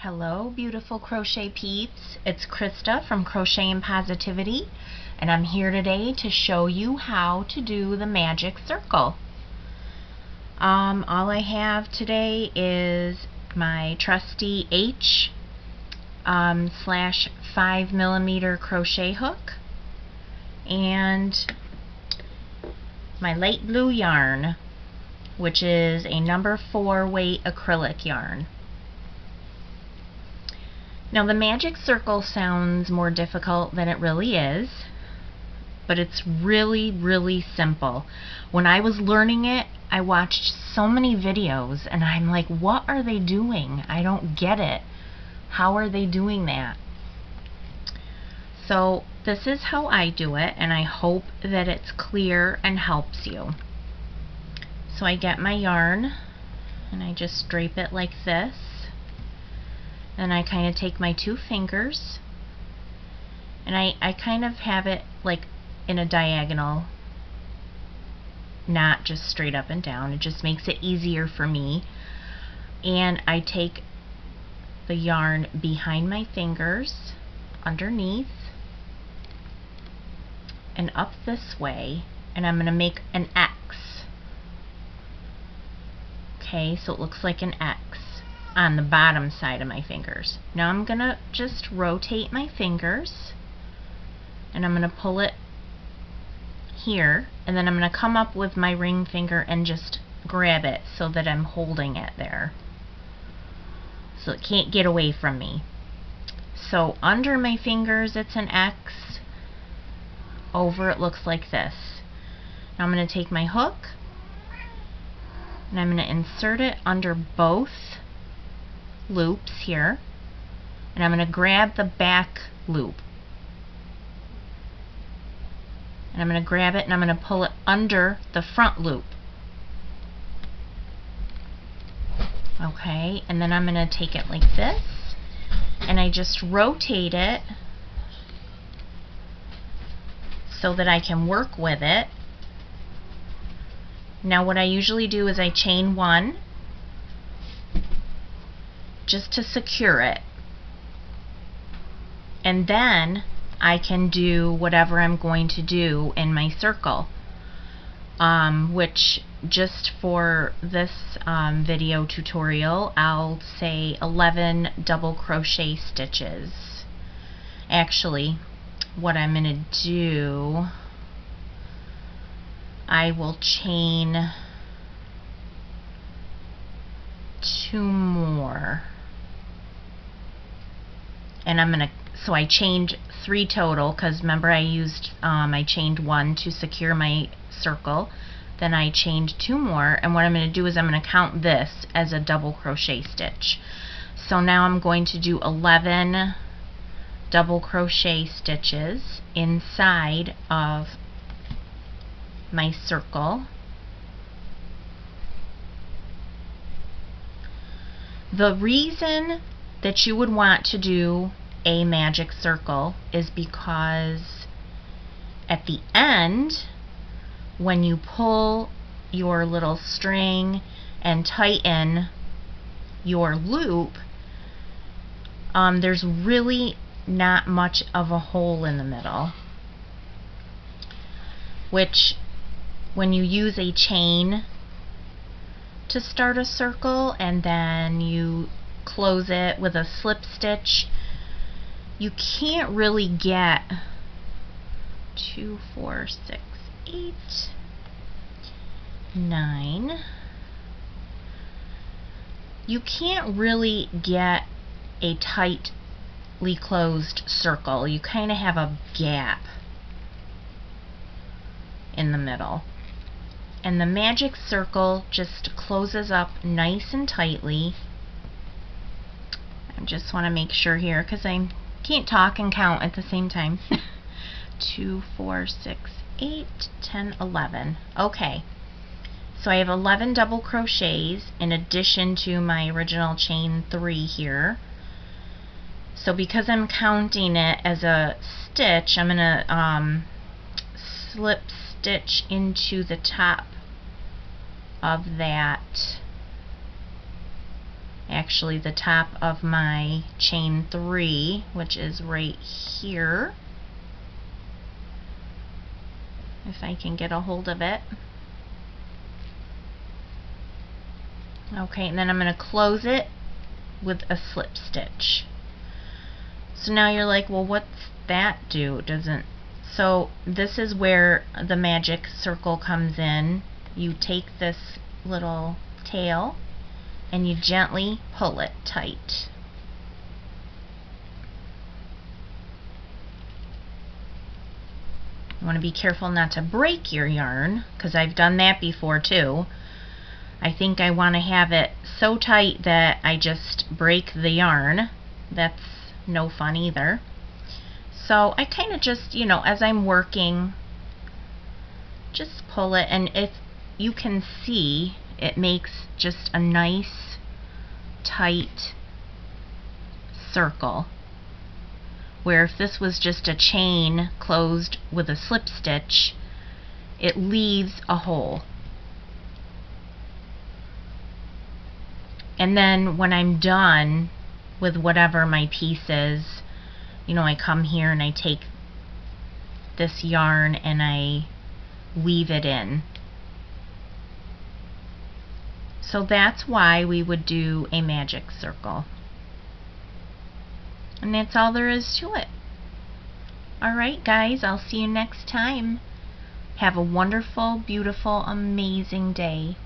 Hello, beautiful crochet peeps. It's Krista from Crochet and Positivity, and I'm here today to show you how to do the magic circle. All I have today is my trusty H slash 5mm crochet hook and my light blue yarn, which is a number 4 weight acrylic yarn. Now the magic circle sounds more difficult than it really is, but it's really simple. When I was learning it, I watched so many videos and I'm like, what are they doing? I don't get it. How are they doing that? So this is how I do it, and I hope that it's clear and helps you. So I get my yarn and I just drape it like this. Then I kind of take my 2 fingers and I kind of have it like in a diagonal, not just straight up and down. It just makes it easier for me. And I take the yarn behind my fingers, underneath, and up this way, and I'm going to make an X. Okay, so it looks like an X on the bottom side of my fingers. Now I'm going to just rotate my fingers and I'm going to pull it here, and then I'm going to come up with my ring finger and just grab it so that I'm holding it there so it can't get away from me. So under my fingers it's an X, over it looks like this. Now I'm going to take my hook and I'm going to insert it under both loops here, and I'm going to grab the back loop and I'm going to grab it and I'm going to pull it under the front loop. Okay, and then I'm going to take it like this and I just rotate it so that I can work with it. Now what I usually do is I chain 1 just to secure it, and then I can do whatever I'm going to do in my circle, which just for this video tutorial I'll say 11 double crochet stitches. Actually, what I'm going to do, I will chain 2 more. And I'm gonna, so I chained 3 total, because remember I chained 1 to secure my circle, then I chained 2 more, and what I'm going to do is I'm going to count this as a double crochet stitch. So now I'm going to do 11 double crochet stitches inside of my circle. The reason that you would want to do a magic circle is because at the end, when you pull your little string and tighten your loop, there's really not much of a hole in the middle, which when you use a chain to start a circle and then you close it with a slip stitch, you can't really get 2, 4, 6, 8, 9. You can't really get a tightly closed circle. You kind of have a gap in the middle. And the magic circle just closes up nice and tightly. I just want to make sure here because I can't talk and count at the same time. 2, 4, 6, 8, 10, 11. Okay, so I have 11 double crochets in addition to my original chain 3 here. So because I'm counting it as a stitch, I'm going to slip stitch into the top of that actually the top of my chain 3, which is right here, if I can get a hold of it. Okay, and then I'm going to close it with a slip stitch. So now you're like, well, what's that do? It doesn't. So this is where the magic circle comes in. You take this little tail and you gently pull it tight. You want to be careful not to break your yarn, because I've done that before too. I think I want to have it so tight that I just break the yarn. That's no fun either. So I kind of just, you know, as I'm working, just pull it, and if you can see, it makes just a nice tight circle, where if this was just a chain closed with a slip stitch, it leaves a hole. And then when I'm done with whatever my piece is, you know, I come here and I take this yarn and I weave it in. So that's why we would do a magic circle. And that's all there is to it. Alright guys, I'll see you next time. Have a wonderful, beautiful, amazing day.